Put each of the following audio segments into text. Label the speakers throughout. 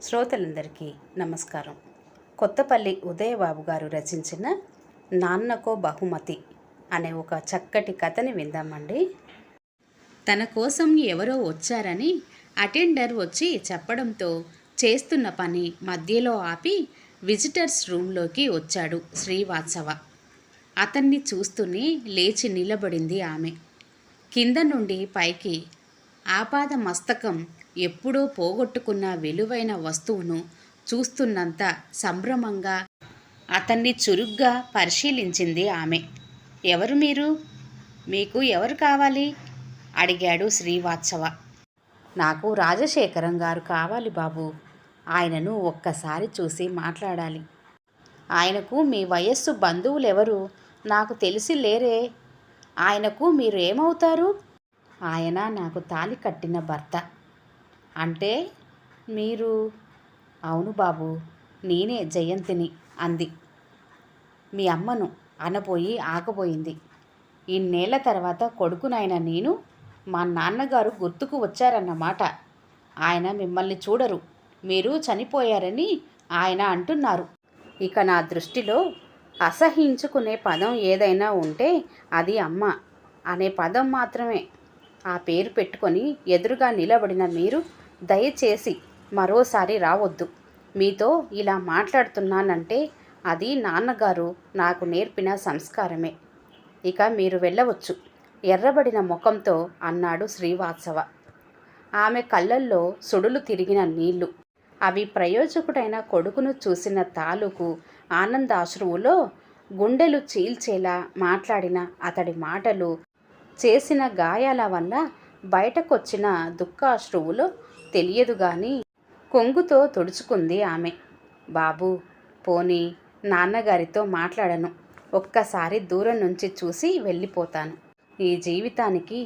Speaker 1: శ్రోతలందరికీ నమస్కారం. కొత్తపల్లి ఉదయబాబు గారు రచించిన నాన్నకో బహుమతి అనే ఒక చక్కటి కథని విందామండి. తన కోసం ఎవరో వచ్చారని అటెండర్ వచ్చి చెప్పడంతో చేస్తున్న పని మధ్యలో ఆపి విజిటర్స్ రూమ్లోకి వచ్చాడు శ్రీవాత్సవ. అతన్ని చూస్తూనే లేచి నిలబడింది ఆమె. కింద నుండి పైకి ఆపాద మస్తకం ఎప్పుడో పోగొట్టుకున్న విలువైన వస్తువును చూస్తున్నంత సంభ్రమంగా అతన్ని చురుగ్గా పరిశీలించింది ఆమె. ఎవరు మీరు? మీకు ఎవరు కావాలి? అడిగాడు శ్రీవాత్సవ. నాకు రాజశేఖరం గారు కావాలి బాబు. ఆయనను ఒక్కసారి చూసి మాట్లాడాలి. ఆయనకు మీ వయస్సు బంధువులెవరు నాకు తెలిసి లేరే. ఆయనకు మీరు ఏమవుతారు? ఆయన నాకు తాళి కట్టిన భర్త. అంటే మీరు? అవును బాబు, నేనే జయంతిని అంది. మీ అమ్మను అనబోయి ఆగబోయింది. ఇన్నేళ్ల తర్వాత కొడుకునైన నేను మా నాన్నగారు గుర్తుకు వచ్చారన్నమాట. ఆయన మిమ్మల్ని చూడరు, మీరు చనిపోయారని ఆయన అంటున్నారు. ఇక నా దృష్టిలో అసహించుకునే పదం ఏదైనా ఉంటే అది అమ్మ అనే పదం మాత్రమే. ఆ పేరు పెట్టుకొని ఎదురుగా నిలబడిన మీరు దయచేసి మరోసారి రావద్దు. మీతో ఇలా మాట్లాడుతున్నానంటే అది నాన్నగారు నాకు నేర్పిన సంస్కారమే. ఇక మీరు వెళ్ళవచ్చు ఎర్రబడిన ముఖంతో అన్నాడు శ్రీవాత్సవ. ఆమె కళ్ళల్లో సుడులు తిరిగిన నీళ్లు. అవి ప్రయోజకుడైన కొడుకును చూసిన తాలూకు ఆనందాశ్రువులో గుండెలు చీల్చేలా మాట్లాడిన అతడి మాటలు, చేసిన గాయాల వల్ల బయటకొచ్చిన దుఃఖాశ్రువులో తెలియదు గాని కొంగుతో తుడుచుకుంది ఆమె. బాబూ, పోనీ నాన్నగారితో మాట్లాడను. ఒక్కసారి దూరం నుంచి చూసి వెళ్ళిపోతాను. ఈ జీవితానికి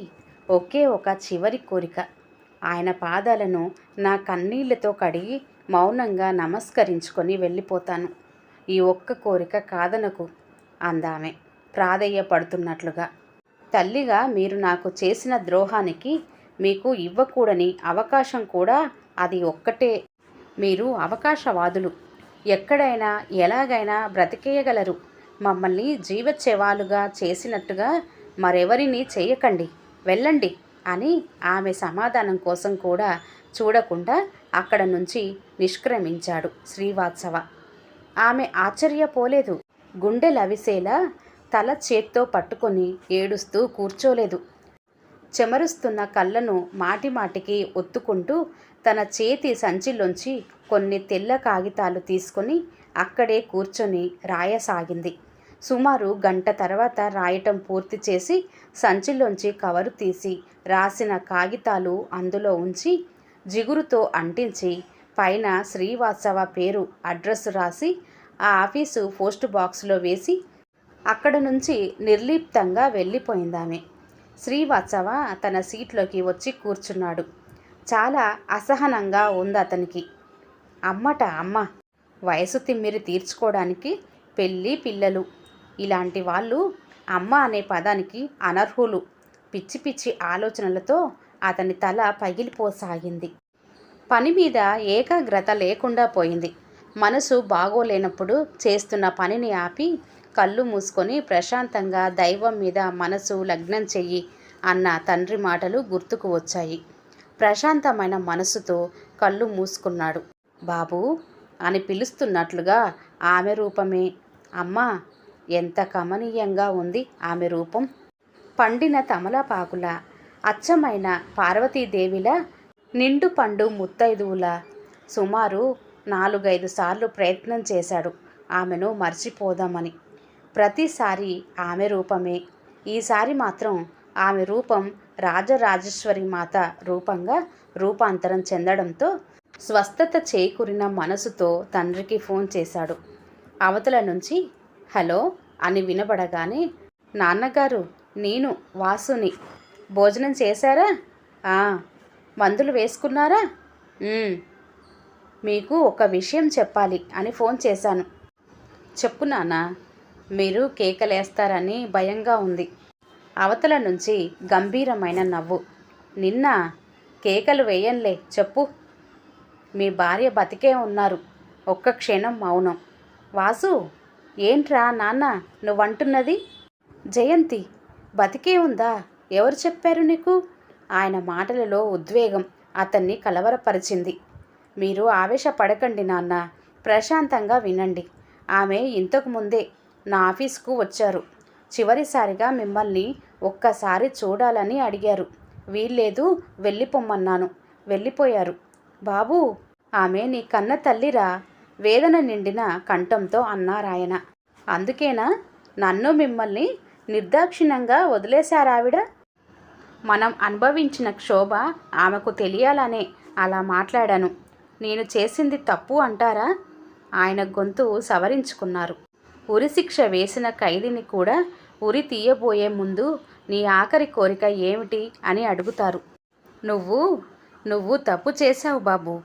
Speaker 1: ఒకే ఒక చివరి కోరిక. ఆయన పాదాలను నా కన్నీళ్లతో కడిగి మౌనంగా నమస్కరించుకొని వెళ్ళిపోతాను. ఈ ఒక్క కోరిక కాదనకు అందామె ప్రాధేయపడుతున్నట్లుగా. తల్లిగా మీరు నాకు చేసిన ద్రోహానికి మీకు ఇవ్వకూడని అవకాశం కూడా అది ఒక్కటే. మీరు అవకాశవాదులు. ఎక్కడైనా ఎలాగైనా బ్రతికేయగలరు. మమ్మల్ని జీవచ్ఛవాలుగా చేసినట్టుగా మరెవరిని చేయకండి, వెళ్ళండి అని ఆమె సమాధానం కోసం కూడా చూడకుండా అక్కడ నుంచి నిష్క్రమించాడు శ్రీవాత్సవ. ఆమె ఆశ్చర్యపోలేదు. గుండెలవిసేలా తల చేత్తో పట్టుకొని ఏడుస్తూ కూర్చోలేదు. చెమరుస్తున్న కళ్ళను మాటిమాటికి ఒత్తుకుంటూ తన చేతి సంచిలోంచి కొన్ని తెల్ల కాగితాలు తీసుకొని అక్కడే కూర్చొని రాయసాగింది. సుమారు గంట తర్వాత రాయటం పూర్తి చేసి సంచిలోంచి కవరు తీసి రాసిన కాగితాలు అందులో ఉంచి జిగురుతో అంటించి పైన శ్రీవాత్సవ పేరు అడ్రస్ రాసి ఆ ఆఫీసు పోస్ట్ బాక్స్లో వేసి అక్కడ నుంచి నిర్లిప్తంగా వెళ్ళిపోయిందామె. శ్రీవాత్సవ తన సీట్లోకి వచ్చి కూర్చున్నాడు. చాలా అసహనంగా ఉంది అతనికి. అమ్మట అమ్మ, వయసు తిమ్మిరి తీర్చుకోవడానికి పెళ్ళి పిల్లలు, ఇలాంటి వాళ్ళు అమ్మ అనే పదానికి అనర్హులు. పిచ్చి పిచ్చి ఆలోచనలతో అతని తల పగిలిపోసాగింది. పని మీద ఏకాగ్రత లేకుండా పోయింది. మనసు బాగోలేనప్పుడు చేస్తున్న పనిని ఆపి కళ్ళు మూసుకొని ప్రశాంతంగా దైవం మీద మనసు లగ్నం చెయ్యి అన్న తండ్రి మాటలు గుర్తుకు వచ్చాయి. ప్రశాంతమైన మనసుతో కళ్ళు మూసుకున్నాడు. బాబూ అని పిలుస్తున్నట్లుగా ఆమె రూపమే. అమ్మా, ఎంత కమనీయంగా ఉంది ఆమె రూపం. పండిన తమలపాకుల, అచ్చమైన పార్వతీదేవిలా, నిండు పండు ముత్తైదువులా. సుమారు 4-5 సార్లు ప్రయత్నం చేశాడు ఆమెను మర్చిపోదామని. ప్రతిసారి ఆమె రూపమే. ఈసారి మాత్రం ఆమె రూపం రాజరాజేశ్వరి మాత రూపంగా రూపాంతరం చెందడంతో స్వస్థత చేకూరిన మనసుతో తండ్రికి ఫోన్ చేశాడు. అవతల నుంచి హలో అని వినబడగానే, నాన్నగారు, నేను వాసుని. భోజనం చేశారా? మందులు వేసుకున్నారా? మీకు ఒక విషయం చెప్పాలి అని ఫోన్ చేశాను. చెప్పు నాన్న. మీరు కేకలేస్తారని భయంగా ఉంది. అవతల నుంచి గంభీరమైన నవ్వు. నిన్న కేకలు వేయంలే, చెప్పు. మీ భార్య బతికే ఉన్నారు. ఒక్క క్షణం మౌనం. వాసు, ఏంట్రా నాన్న నువ్వంటున్నది? జయంతి బతికే ఉందా? ఎవరు చెప్పారు నీకు? ఆయన మాటలలో ఉద్వేగం అతన్ని కలవరపరిచింది. మీరు ఆవేశపడకండి నాన్న, ప్రశాంతంగా వినండి. ఆమె ఇంతకు ముందే నా ఆఫీస్కు వచ్చారు. చివరిసారిగా మిమ్మల్ని ఒక్కసారి చూడాలని అడిగారు. వీల్లేదు, వెళ్ళిపోమ్మన్నాను. వెళ్ళిపోయారు. బాబూ, ఆమె నీ కన్న తల్లిరా, వేదన నిండిన కంఠంతో అన్నారాయన. అందుకేనా నన్ను మిమ్మల్ని నిర్దాక్షిణ్యంగా వదిలేశారావిడ? మనం అనుభవించిన క్షోభ ఆమెకు తెలియాలనే అలా మాట్లాడాను. నేను చేసింది తప్పు అంటారా? ఆయన గొంతు సవరించుకున్నారు. ఉరిశిక్ష వేసిన ఖైదీని కూడా ఉరి తీయబోయే ముందు నీ ఆఖరి కోరిక ఏమిటి అని అడుగుతారు. నువ్వు తప్పు చేశావు బాబు.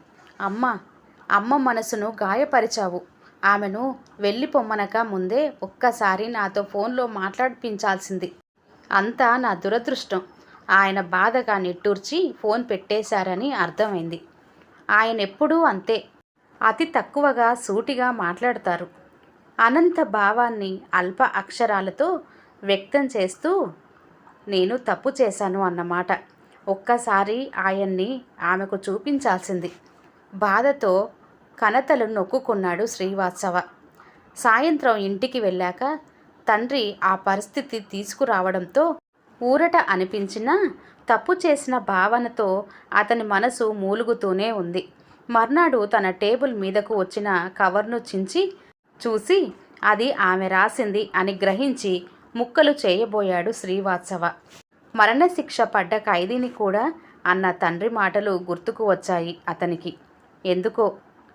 Speaker 1: అమ్మ మనసును గాయపరిచావు. ఆమెను వెళ్ళిపోమ్మనక ముందే ఒక్కసారి నాతో ఫోన్లో మాట్లాడిపించాల్సింది. అంతా నా దురదృష్టం. ఆయన బాధగా నిట్టూర్చి ఫోన్ పెట్టేశారని అర్థమైంది. ఆయన ఎప్పుడూ అంతే, అతి తక్కువగా సూటిగా మాట్లాడతారు. అనంత భావాన్ని అల్ప అక్షరాలతో వ్యక్తం చేస్తూ నేను తప్పు చేశాను అన్నమాట. ఒక్కసారి ఆయన్ని ఆమెకు చూపించాల్సింది. బాధతో కనతలు నొక్కుకున్నాడు శ్రీవాత్సవ. సాయంత్రం ఇంటికి వెళ్ళాక తండ్రి ఆ పరిస్థితి తీసుకురావడంతో ఊరట అనిపించినా తప్పు చేసిన భావనతో అతని మనసు మూలుగుతూనే ఉంది. మర్నాడు తన టేబుల్ మీదకు వచ్చిన కవర్ను చించి చూసి అది ఆమె రాసింది అని గ్రహించి ముక్కలు చేయబోయాడు శ్రీవాత్సవ. మరణశిక్ష పడ్డ ఖైదీని కూడా అన్న తండ్రి మాటలు గుర్తుకు వచ్చాయి అతనికి. ఎందుకో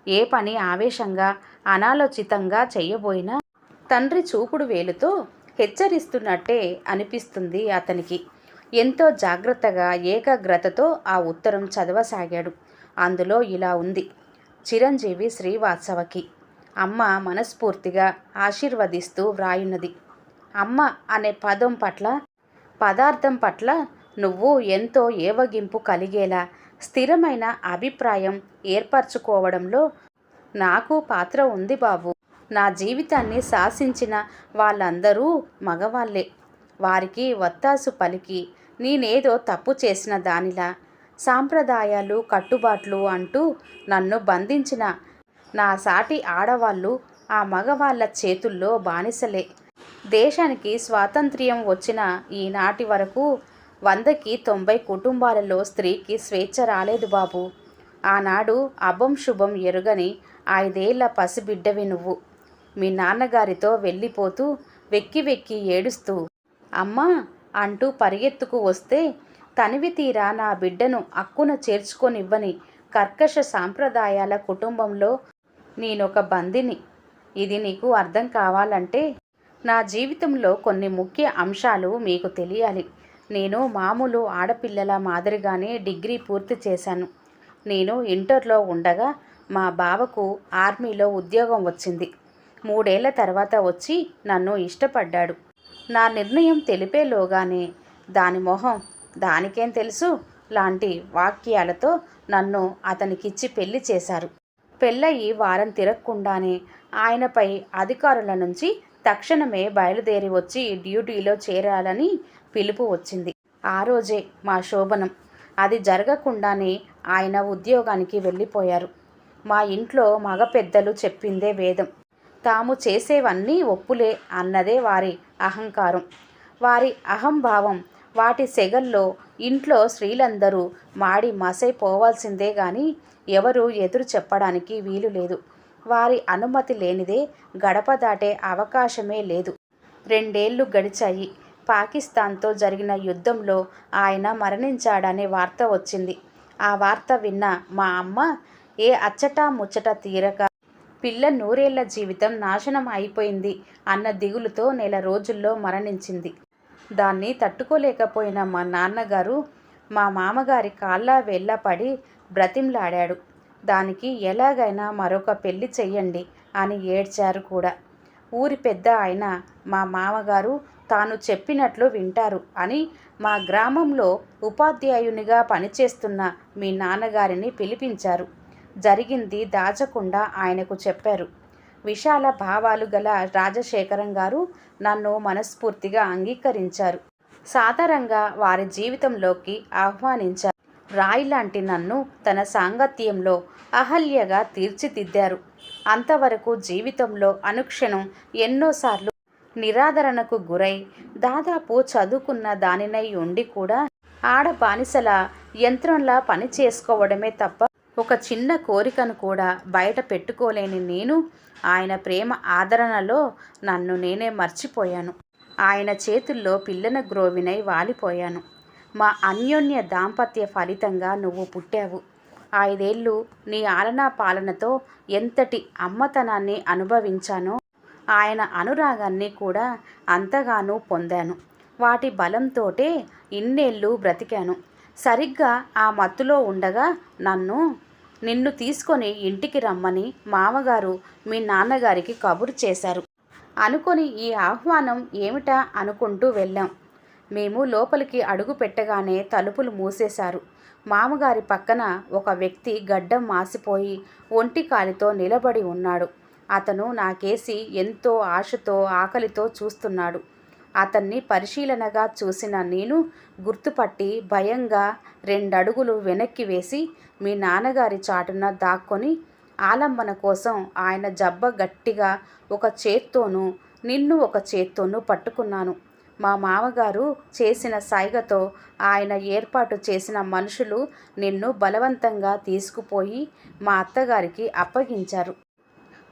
Speaker 1: ఏ పని ఆవేశంగా అనాలోచితంగా చేయబోయినా తండ్రి చూపుడు వేలుతో హెచ్చరిస్తున్నట్టే అనిపిస్తుంది అతనికి. ఎంతో జాగ్రత్తగా ఏకాగ్రతతో ఆ ఉత్తరం చదవసాగాడు. అందులో ఇలా ఉంది: చిరంజీవి శ్రీవాత్సవకి. అమ్మ మనస్ఫూర్తిగా ఆశీర్వదిస్తూ వ్రాయున్నది. అమ్మ అనే పదార్థం పట్ల నువ్వు ఎంతో ఏవగింపు కలిగేలా స్థిరమైన అభిప్రాయం ఏర్పరచుకోవడంలో నాకు పాత్ర ఉంది బాబు. నా జీవితాన్ని శాసించిన వాళ్ళందరూ మగవాళ్ళే. వారికి వత్తాసు పలికి నేనేదో తప్పు చేసిన దానిలా సాంప్రదాయాలు కట్టుబాట్లు అంటూ నన్ను బంధించిన నా సాటి ఆడవాళ్ళు ఆ మగవాళ్ళ చేతుల్లో బానిసలే. దేశానికి స్వాతంత్ర్యం వచ్చిన ఈనాటి వరకు 100కి 90 కుటుంబాలలో స్త్రీకి స్వేచ్ఛ రాలేదు బాబు. ఆనాడు అభం శుభం ఎరుగని 5 ఏళ్ల పసిబిడ్డవి నువ్వు. మీ నాన్నగారితో వెళ్ళిపోతూ వెక్కి వెక్కి ఏడుస్తూ అమ్మా అంటూ పరిగెత్తుకు వస్తే తనివి తీరా నా బిడ్డను అక్కున చేర్చుకొనివ్వని కర్కశ సాంప్రదాయాల కుటుంబంలో నేనొక బందిని. ఇది నీకు అర్థం కావాలంటే నా జీవితంలో కొన్ని ముఖ్య అంశాలు మీకు తెలియాలి. నేను మామూలు ఆడపిల్లల మాదిరిగానే డిగ్రీ పూర్తి చేశాను. నేను ఇంటర్లో ఉండగా మా బావకు ఆర్మీలో ఉద్యోగం వచ్చింది. 3 ఏళ్ల తర్వాత వచ్చి నన్ను ఇష్టపడ్డాడు. నా నిర్ణయం తెలిపేలోగానే దాని మొహం దానికేం తెలుసు లాంటి వాక్యాలతో నన్ను అతనికిచ్చి పెళ్లి చేశారు. పెళ్ళయి వారం తిరగకుండానే ఆయనపై అధికారుల నుంచి తక్షణమే బయలుదేరి వచ్చి డ్యూటీలో చేరాలని పిలుపు వచ్చింది. ఆ రోజే మా శోభనం. అది జరగకుండానే ఆయన ఉద్యోగానికి వెళ్ళిపోయారు. మా ఇంట్లో మగ పెద్దలు చెప్పిందే వేదం. తాము చేసేవన్నీ ఒప్పులే అన్నదే వారి అహంకారం, వారి అహంభావం. వాటి సెగల్లో ఇంట్లో స్త్రీలందరూ మాడి మసైపోవాల్సిందే గాని ఎవరు ఎదురు చెప్పడానికి వీలు లేదు. వారి అనుమతి లేనిదే గడప దాటే అవకాశమే లేదు. 2 ఏళ్లు గడిచాయి. పాకిస్తాన్తో జరిగిన యుద్ధంలో ఆయన మరణించాడనే వార్త వచ్చింది. ఆ వార్త విన్న మా అమ్మ ఏ అచ్చటా ముచ్చట తీరక పిల్ల 100 ఏళ్ల జీవితం నాశనం అయిపోయింది అన్న దిగులుతో 1 నెల రోజుల్లో మరణించింది. దాన్ని తట్టుకోలేకపోయిన మా నాన్నగారు మా మామగారి కాళ్ళ వేళ్ళ పడి బ్రతిమ్లాడాడు. దానికి ఎలాగైనా మరొక పెళ్లి చెయ్యండి అని ఏడ్చారు కూడా. ఊరి పెద్ద అయిన మా మామగారు తాను చెప్పినట్లు వింటారు అని మా గ్రామంలో ఉపాధ్యాయునిగా పనిచేస్తున్న మీ నాన్నగారిని పిలిపించారు. జరిగింది దాచకుండా ఆయనకు చెప్పారు. విశాల భావాలు గల రాజశేఖరం గారు నన్ను మనస్ఫూర్తిగా అంగీకరించారు. సాదరంగా వారి జీవితంలోకి ఆహ్వానించారు. రాయి లాంటి నన్ను తన సాంగత్యంలో అహల్యగా తీర్చిదిద్దారు. అంతవరకు జీవితంలో అనుక్షణం ఎన్నోసార్లు నిరాదరణకు గురై దాదాపు చదువుకున్న దానినై ఉండి కూడా ఆడబానిసల యంత్రంలా పని చేసుకోవడమే తప్ప ఒక చిన్న కోరికను కూడా బయట పెట్టుకోలేని నేను ఆయన ప్రేమ ఆదరణలో నన్ను నేనే మర్చిపోయాను. ఆయన చేతుల్లో పిల్లన గ్రోవినై వాలిపోయాను. మా అన్యోన్య దాంపత్య ఫలితంగా నువ్వు పుట్టావు. 5 ఏళ్ళు నీ ఆలనా పాలనతో ఎంతటి అమ్మతనాన్ని అనుభవించానో ఆయన అనురాగాన్ని కూడా అంతగానూ పొందాను. వాటి బలంతోటే ఇన్నేళ్ళు బ్రతికాను. సరిగ్గా ఆ మత్తులో ఉండగా నిన్ను తీసుకొని ఇంటికి రమ్మని మామగారు మీ నాన్నగారికి కబురు చేశారు. అనుకొని ఈ ఆహ్వానం ఏమిటా అనుకుంటూ వెళ్ళాం. మేము లోపలికి అడుగు పెట్టగానే తలుపులు మూసేశారు. మామగారి పక్కన ఒక వ్యక్తి గడ్డం మాసిపోయి ఒంటి కాలితో నిలబడి ఉన్నాడు. అతను నాకేసి ఎంతో ఆశతో ఆకలితో చూస్తున్నాడు. అతన్ని పరిశీలనగా చూసిన నేను గుర్తుపట్టి భయంగా 2 అడుగులు వెనక్కి వేసి మీ నాన్నగారి చాటున దాక్కొని ఆలంబన కోసం ఆయన జబ్బ గట్టిగా ఒక చేత్తోనూ నిన్ను ఒక చేత్తోనూ పట్టుకున్నాను. మా మామగారు చేసిన సైగతో ఆయన ఏర్పాటు చేసిన మనుషులు నిన్ను బలవంతంగా తీసుకుపోయి మా అత్తగారికి అప్పగించారు.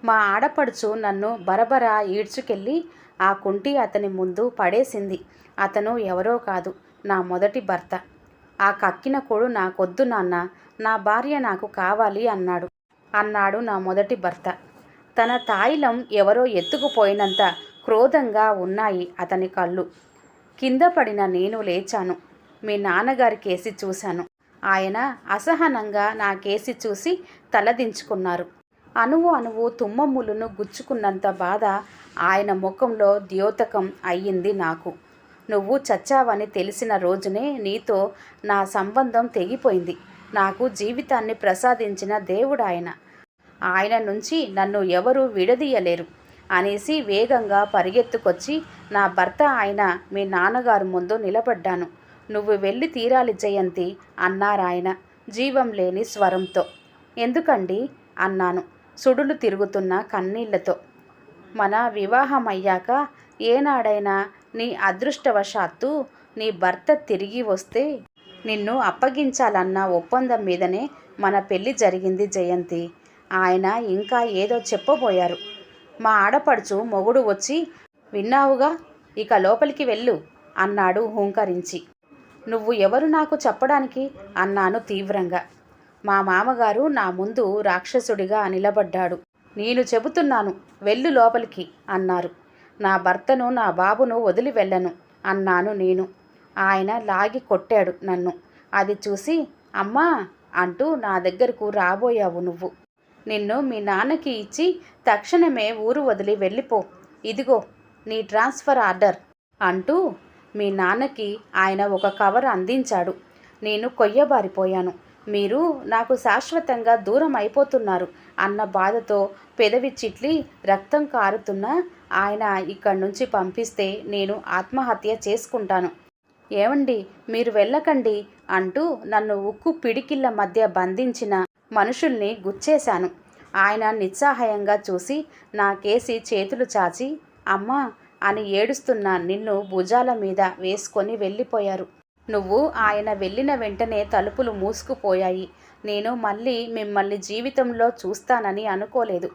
Speaker 1: మా ఆడపడుచు నన్ను బరబరా ఈడ్చుకెళ్ళి ఆ కుంటి అతని ముందు పడేసింది. అతను ఎవరో కాదు, నా మొదటి భర్త. ఆ కక్కిన కొడు నాకొద్దు నాన్న, నా భార్య నాకు కావాలి అన్నాడు నా మొదటి భర్త. తన తాయిలం ఎవరో ఎత్తుకుపోయినంత క్రోధంగా ఉన్నాయి అతని కళ్ళు. కింద పడిన నేను లేచాను. మీ నాన్నగారి కేసి చూశాను. ఆయన అసహనంగా నా కేసి చూసి తలదించుకున్నారు. అణువు తుమ్మమ్ములను గుచ్చుకున్నంత బాధ ఆయన ముఖంలో ద్యోతకం అయ్యింది నాకు. నువ్వు చచ్చావని తెలిసిన రోజునే నీతో నా సంబంధం తెగిపోయింది. నాకు జీవితాన్ని ప్రసాదించిన దేవుడు ఆయన నుంచి నన్ను ఎవరూ విడదీయలేరు అనేసి వేగంగా పరిగెత్తుకొచ్చి నా భర్త ఆయన మీ నాన్నగారు ముందు నిలబడ్డాను. నువ్వు వెళ్ళి తీరాలి జయంతి అన్నారాయన జీవం లేని స్వరంతో. ఎందుకండి అన్నాను సుడులు తిరుగుతున్న కన్నీళ్లతో. మన వివాహమయ్యాక ఏనాడైనా నీ అదృష్టవశాత్తు నీ భర్త తిరిగి వస్తే నిన్ను అప్పగించాలన్న ఒప్పందం మీదనే మన పెళ్లి జరిగింది జయంతి. ఆయన ఇంకా ఏదో చెప్పబోయారు. మా ఆడపడుచు మొగుడు వచ్చి విన్నావుగా, ఇక లోపలికి వెళ్ళు అన్నాడు హూంకరించి. నువ్వు ఎవరు నాకు చెప్పడానికి అన్నాను తీవ్రంగా. మా మామగారు నా ముందు రాక్షసుడిగా నిలబడ్డాడు. నేను చెబుతున్నాను వెళ్ళు లోపలికి అన్నారు. నా భర్తను నా బాబును వదిలి వెళ్ళను అన్నాను నేను. ఆయన లాగి కొట్టాడు నన్ను. అది చూసి అమ్మా అంటూ నా దగ్గరకు రాబోయావు నువ్వు. నిన్ను మీ నాన్నకి ఇచ్చి తక్షణమే ఊరు వదిలి వెళ్ళిపో. ఇదిగో నీ ట్రాన్స్ఫర్ ఆర్డర్ అంటూ మీ నాన్నకి ఆయన ఒక కవర్ అందించాడు. నేను కొయ్యబారిపోయాను. మీరు నాకు శాశ్వతంగా దూరం అయిపోతున్నారు అన్న బాధతో పెదవి చిట్లి రక్తం కారుతున్నా ఆయన ఇక్కడి నుంచి పంపిస్తే నేను ఆత్మహత్య చేసుకుంటాను. ఏమండి మీరు వెళ్ళకండి అంటూ నన్ను ఉక్కు పిడికిళ్ళ మధ్య బంధించిన మనుషుల్ని గుచ్చేశాను. ఆయన నిస్సహాయంగా చూసి నా కేసి చేతులు చాచి అమ్మా అని ఏడుస్తున్న నిన్ను భుజాల మీద వేసుకొని వెళ్ళిపోయారు. నువ్వు ఆయన వెళ్ళిన వెంటనే తలుపులు మూసుకుపోయాయి. నేను మళ్ళీ మిమ్మల్ని జీవితంలో చూస్తానని అనుకోలేదు.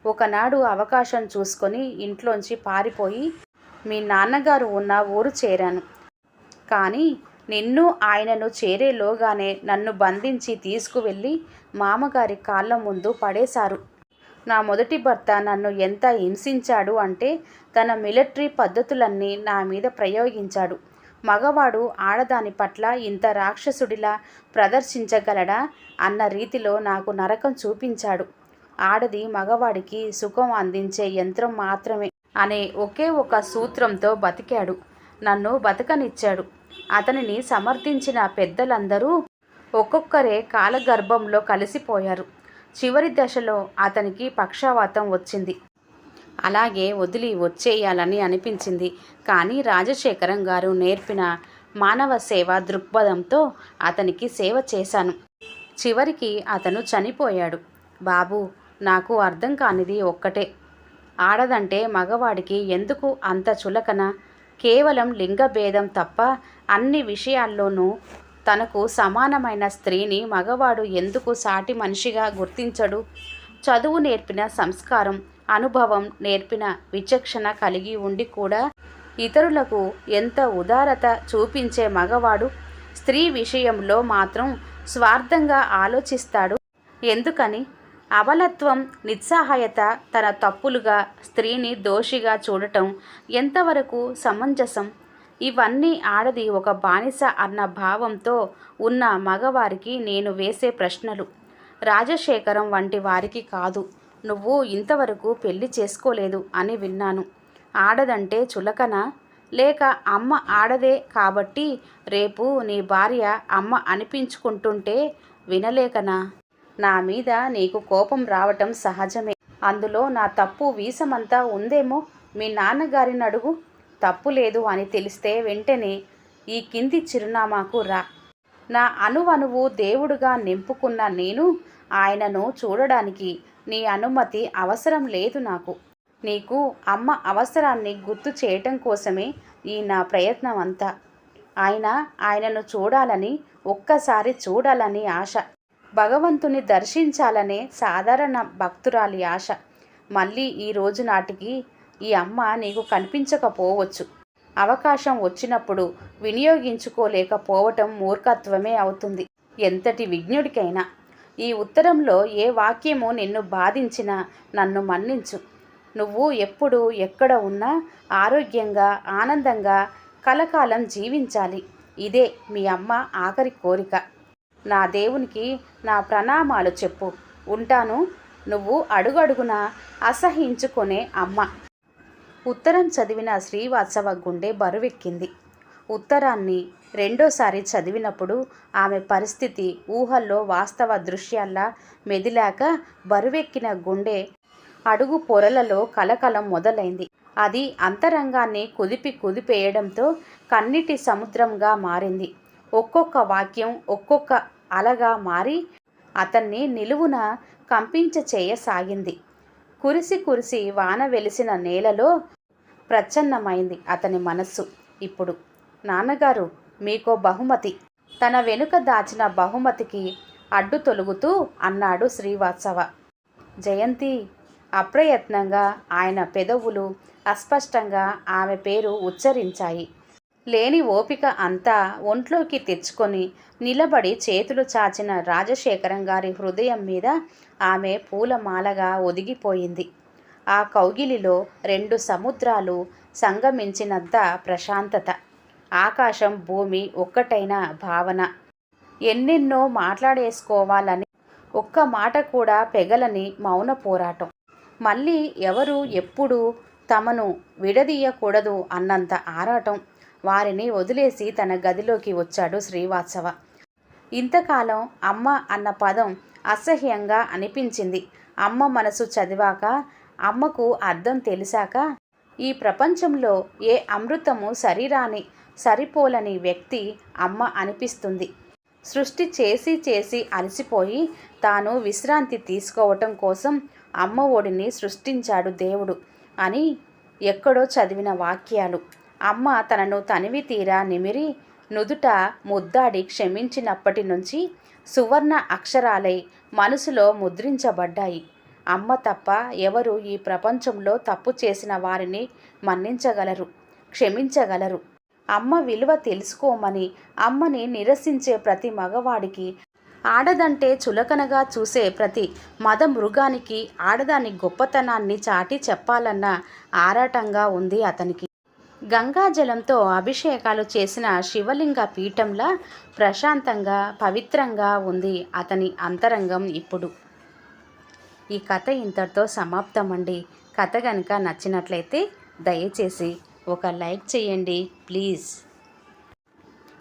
Speaker 1: ఒకనాడు అవకాశం చూసుకొని ఇంట్లోంచి పారిపోయి మీ నాన్నగారు ఉన్న ఊరు చేరాను. కానీ నిన్ను ఆయనను చేరేలోగానే నన్ను బంధించి తీసుకువెళ్ళి మామగారి కాళ్ళ ముందు పడేశారు. నా మొదటి భర్త నన్ను ఎంత హింసించాడు అంటే తన మిలిటరీ పద్ధతులన్నీ నా మీద ప్రయోగించాడు. మగవాడు ఆడదాని పట్ల ఇంత రాక్షసుడిలా ప్రదర్శించగలడా అన్న రీతిలో నాకు నరకం చూపించాడు. ఆడది మగవాడికి సుఖం అందించే యంత్రం మాత్రమే అనే ఒకే ఒక సూత్రంతో బతికాడు. నన్ను బతకనిచ్చాడు. అతనిని సమర్థించిన పెద్దలందరూ ఒక్కొక్కరే కాలగర్భంలో కలిసిపోయారు. చివరి దశలో అతనికి పక్షవాతం వచ్చింది. అలాగే వదిలి వచ్చేయాలని అనిపించింది. కానీ రాజశేఖరం గారు నేర్పిన మానవ సేవ దృక్పథంతో అతనికి సేవ చేశాను. చివరికి అతను చనిపోయాడు. బాబు, నాకు అర్థం కానిది ఒక్కటే. ఆడదంటే మగవాడికి ఎందుకు అంత చులకన? కేవలం లింగభేదం తప్ప అన్ని విషయాల్లోనూ తనకు సమానమైన స్త్రీని మగవాడు ఎందుకు సాటి మనిషిగా గుర్తించడు? చదువు నేర్పిన సంస్కారం, అనుభవం నేర్పిన విచక్షణ కలిగి ఉండి కూడా ఇతరులకు ఎంత ఉదారత చూపించే మగవాడు స్త్రీ విషయంలో మాత్రం స్వార్థంగా ఆలోచిస్తాడు ఎందుకని? అబలత్వం, నిస్సహాయత తన తప్పులుగా స్త్రీని దోషిగా చూడటం ఎంతవరకు సమంజసం? ఇవన్నీ ఆడది ఒక బానిస అన్న భావంతో ఉన్న మగవారికి నేను వేసే ప్రశ్నలు. రాజశేఖరం వంటి వారికి కాదు. నువ్వు ఇంతవరకు పెళ్లి చేసుకోలేదు అని విన్నాను. ఆడదంటే చులకన? లేక అమ్మ ఆడదే కాబట్టి రేపు నీ భార్య అమ్మ అనిపించుకుంటుంటే వినలేకనా? నా మీద నీకు కోపం రావటం సహజమే. అందులో నా తప్పు వీసమంతా ఉందేమో. మీ నాన్నగారిని అడుగు. తప్పు లేదు అని తెలిస్తే వెంటనే ఈ కింది చిరునామాకు రా. నా అణువణువు దేవుడుగా నింపుకున్న నేను ఆయనను చూడడానికి నీ అనుమతి అవసరం లేదు నాకు. నీకు అమ్మ అవసరాన్ని గుర్తు చేయటం కోసమే ఈ నా ప్రయత్నం అంతా. ఆయనను చూడాలని, ఒక్కసారి చూడాలని ఆశ. భగవంతుని దర్శించాలనే సాధారణ భక్తురాలి ఆశ. మళ్ళీ ఈ రోజు నాటికి ఈ అమ్మ నీకు కనిపించకపోవచ్చు. అవకాశం వచ్చినప్పుడు వినియోగించుకోలేకపోవటం మూర్ఖత్వమే అవుతుంది ఎంతటి విజ్ఞుడికైనా. ఈ ఉత్తరంలో ఏ వాక్యము నిన్ను బాధించినా నన్ను మన్నించు. నువ్వు ఎప్పుడు ఎక్కడ ఉన్నా ఆరోగ్యంగా, ఆనందంగా కలకాలం జీవించాలి. ఇదే మీ అమ్మ ఆఖరి కోరిక. నా దేవునికి నా ప్రణామాలు చెప్పు. ఉంటాను. నువ్వు అడుగడుగునా అసహించుకునే అమ్మ. ఉత్తరం చదివిన శ్రీవాత్సవ గుండె బరువెక్కింది. ఉత్తరాన్ని రెండోసారి చదివినప్పుడు ఆమె పరిస్థితి ఊహల్లో వాస్తవ దృశ్యాల్లా మెదిలాక బరువెక్కిన గుండె అడుగు పొరలలో కలకలం మొదలైంది. అది అంతరంగాన్ని కుదిపేయడంతో కన్నీటి సముద్రంగా మారింది. ఒక్కొక్క వాక్యం ఒక్కొక్క అలగా మారి అతన్ని నిలువున కంపించచేయసాగింది. కురిసి కురిసి వాన వెలిసిన నేలలో ప్రచ్ఛన్నమైంది అతని మనస్సు. ఇప్పుడు నాన్నగారు, మీకో బహుమతి. తన వెనుక దాచిన బహుమతికి అడ్డు తొలుగుతూ అన్నాడు శ్రీవాత్సవ. జయంతి. అప్రయత్నంగా ఆయన పెదవులు అస్పష్టంగా ఆమె పేరు ఉచ్చరించాయి. లేని ఓపిక అంతా ఒంట్లోకి తెచ్చుకొని నిలబడి చేతులు చాచిన రాజశేఖరం గారి హృదయం మీద ఆమె పూలమాలగా ఒదిగిపోయింది. ఆ కౌగిలిలో రెండు సముద్రాలు సంగమించినంత ప్రశాంతత. ఆకాశం భూమి ఒక్కటైన భావన. ఎన్నెన్నో మాట్లాడేసుకోవాలని ఒక్క మాట కూడా పెగలని మౌన పోరాటం. మళ్ళీ ఎవరు ఎప్పుడు తమను విడదీయకూడదు అన్నంత ఆరాటం. వారిని వదిలేసి తన గదిలోకి వచ్చాడు శ్రీవాత్సవ. ఇంతకాలం అమ్మ అన్న పదం అసహ్యంగా అనిపించింది. అమ్మ మనసు చదివాక, అమ్మకు అర్థం తెలిసాక ఈ ప్రపంచంలో ఏ అమృతము సరిపోలని వ్యక్తి అమ్మ అనిపిస్తుంది. సృష్టి చేసి చేసి అలసిపోయి తాను విశ్రాంతి తీసుకోవటం కోసం అమ్మ ఒడిని సృష్టించాడు దేవుడు అని ఎక్కడో చదివిన వాక్యాలు. అమ్మ తనను తనివి తీరా నిమిరి నుదుట ముద్దాడి క్షమించినప్పటి నుంచి సువర్ణ అక్షరాలై మనసులో ముద్రించబడ్డాయి. అమ్మ తప్ప ఎవరు ఈ ప్రపంచంలో తప్పు చేసిన వారిని మన్నించగలరు, క్షమించగలరు. అమ్మ విలువ తెలుసుకోమని అమ్మని నిరసించే ప్రతి మగవాడికి, ఆడదంటే చులకనగా చూసే ప్రతి మద మృగానికి ఆడదాని గొప్పతనాన్ని చాటి చెప్పాలన్న ఆరాటంగా ఉంది అతనికి. గంగాజలంతో అభిషేకాలు చేసిన శివలింగ పీఠంలా ప్రశాంతంగా, పవిత్రంగా ఉంది అతని అంతరంగం ఇప్పుడు. ఈ కథ ఇంతటితో సమాప్తం అండి. కథ కనుక నచ్చినట్లయితే దయచేసి ఒక లైక్ చేయండి ప్లీజ్.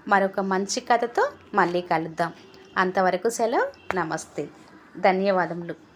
Speaker 1: మరొక మంచి కథతో మళ్ళీ కలుద్దాం. అంతవరకు సెలవు. నమస్తే. ధన్యవాదములు.